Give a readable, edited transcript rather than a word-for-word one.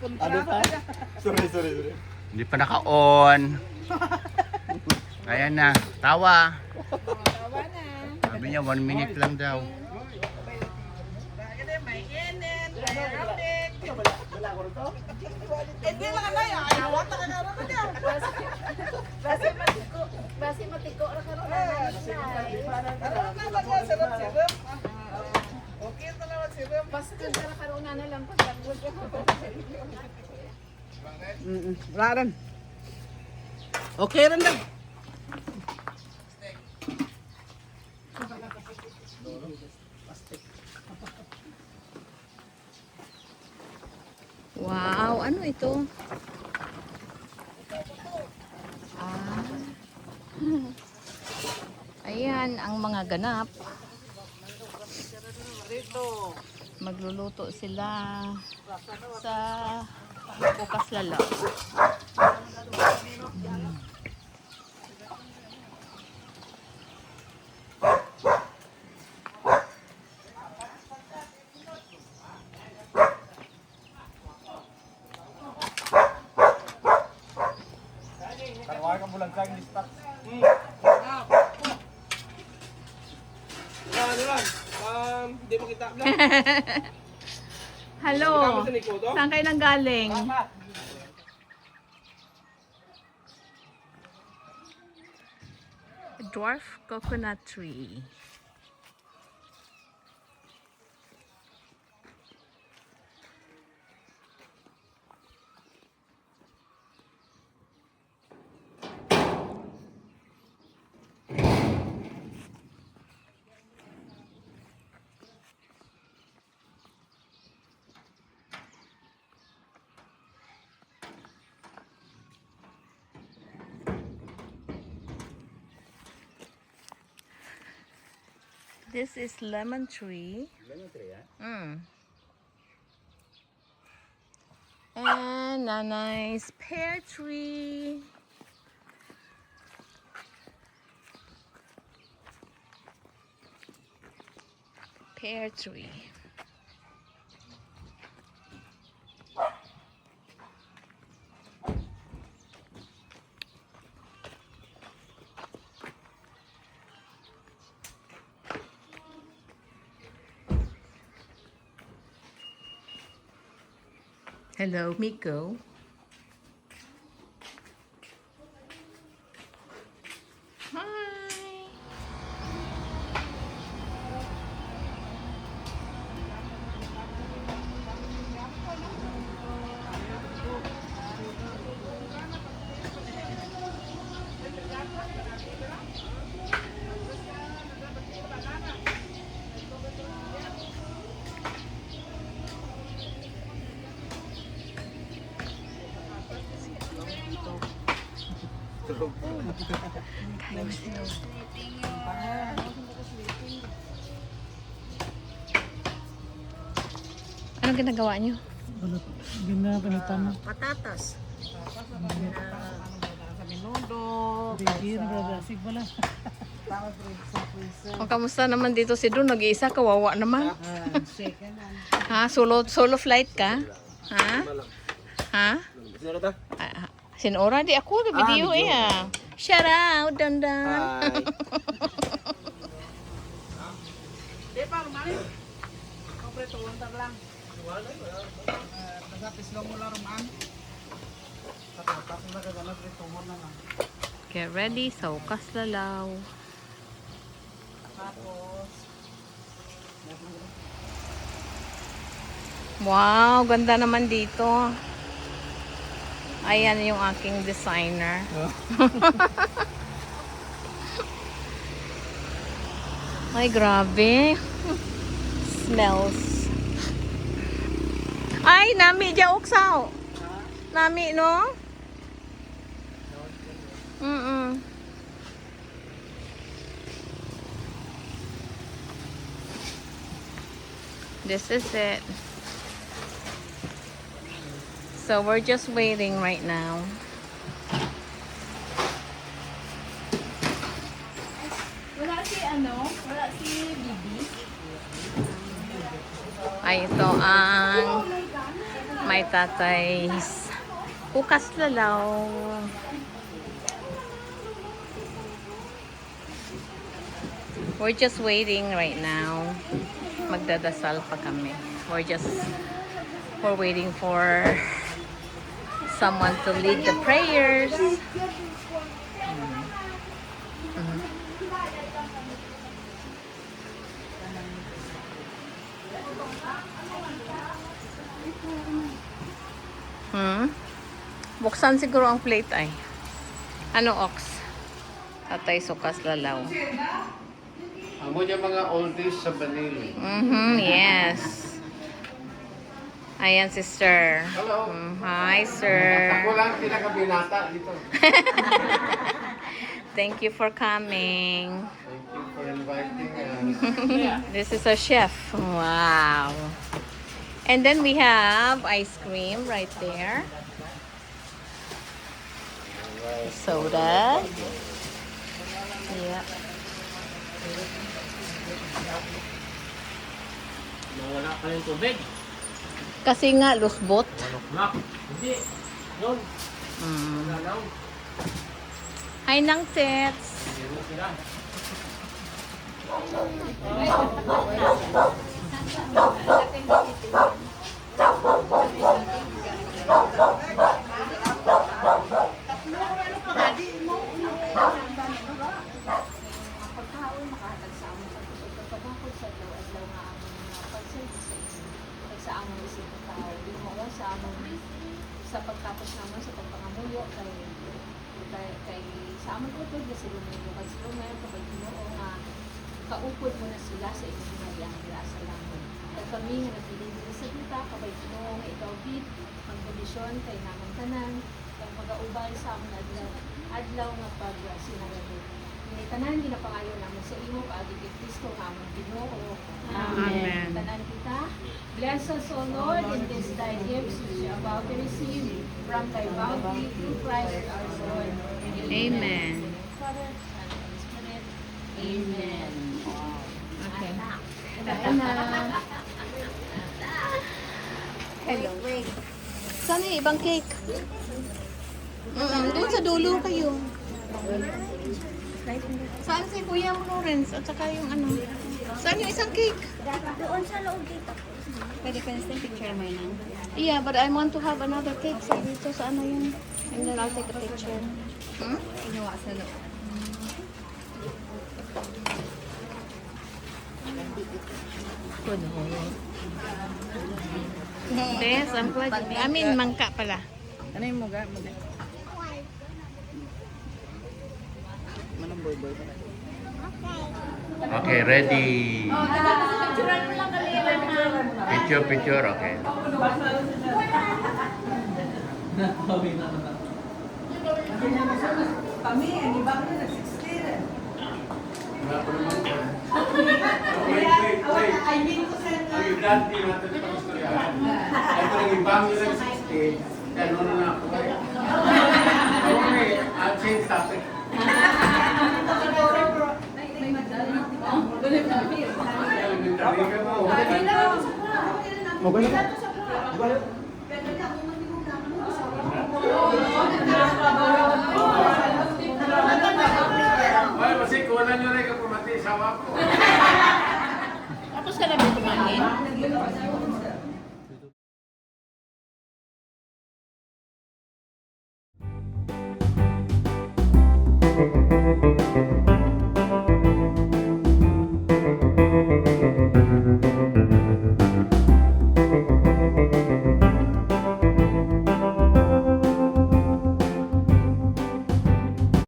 Ano pa? Sorry. Hindi pa naka-on. Ayan na, tawa. Tawa na. Sabi niya 1 minute lang daw. May init, may aramik. Wala ko rito? Hindi lang na yan. Ayaw ka na naman yan. Basi matiko ra karon na. Sarap-sarap. Okay na naman sirum. Basta ra karon na lang pag tagod ko. Wala rin. Okay rin daw. Wow, ano ito? Ah. Ayan ang mga ganap. Magluluto sila sa bukas lala. Karwa ka bulang sa listak. Hindi mo kita. Hello. Saan kayo nang galing? Dwarf coconut tree. This is lemon tree. Lemon tree, ah? And a nice pear tree. Pear tree. Hello, Miko. Hi. Anong ginagawa niyo? Ginapanitan. Patatas. Sa minudo. Bigir, brasig pala. O, kamusta naman dito si Dun? Nag-iisa, kawawa naman. Ha? Solo flight ka? Ha? Ha? Sino ta? Sinora di ako na video eh. Shout out, Dandan. Di pa, rumali. Kompre to, wantar lang. Nasapis lang mo lang rumaan. Tapos na kagana, tumor na lang. Get ready sa Ukas Lalaw. Tapos, Wow, ganda naman dito. Ayan yung aking designer. Ay, grabe. Smells. Ay, nami dya uksaw. Nami, no? This is it. So we're just waiting right now. Wala si wala si Bibi. Ay, ito ang my tatay's kukas lalaw. We're just waiting right now. Magdadasal pa kami. We're waiting for someone to lead the prayers. Buksan siguro ang plate ay. Ano ox? Tatay sukas lalaw. Amo niya mga oldies sa Manila. Yes. Ayan, sister. Hello. Hi, sir. Ako lang pinakabinata dito. Thank you for coming. Thank you for inviting us. This is a chef. Wow. And then we have ice cream right there. Soda. Yeah. Wala pa yung tubig. Kasi nga, lusbot. Hindi. Yun. Wala. Hi, nang tits. Sa pagtapos naman sa pagpangamuyo kay sa amon utod na sila mo kag sila ngayon kapag Ginoo nga kaupod mo na sila sa inyong mayang grasa lamang. At kami nga nagpili sa kita kapag Ginoo nga ikaw gid magkondisyon kay namang tanan kag magaubay sa amon adlaw nga pag sinarado. Ni tanan ginapangayo namin sa imo paagi kay Kristo nga among Ginoo. Amen. Tanan kita. Bless us, O Lord, in this thy gifts which we are about to receive from thy bounty through Christ our Lord. Amen. Father, Son, and Holy Spirit. Amen. Okay. Ayan na. Hello. Saan yung ibang cake? Doon sa dulo kayo. Saan si Kuya Lawrence at saka yung ano? Saan yung isang cake? Doon sa loob dito. Pwede ka na picture mo yun. Yeah, but I want to have another cake sa dito sa ano yun. And then I'll take a picture. Inuwa sa loob. Yes, unplugged. I mean, mangka pala. Ano yung muga? Okay, ready. Picture, okay. Kami, ang iba ko na nag-16. I mean to send Ang iblanti natin sa istoryahan. Ay, kung nag-ibang nila 60, ano na ako eh. Okay, I'll change topic. Ay, kasi kunan nyo rin kapumati sa wako. Tapos ka na ba kumain?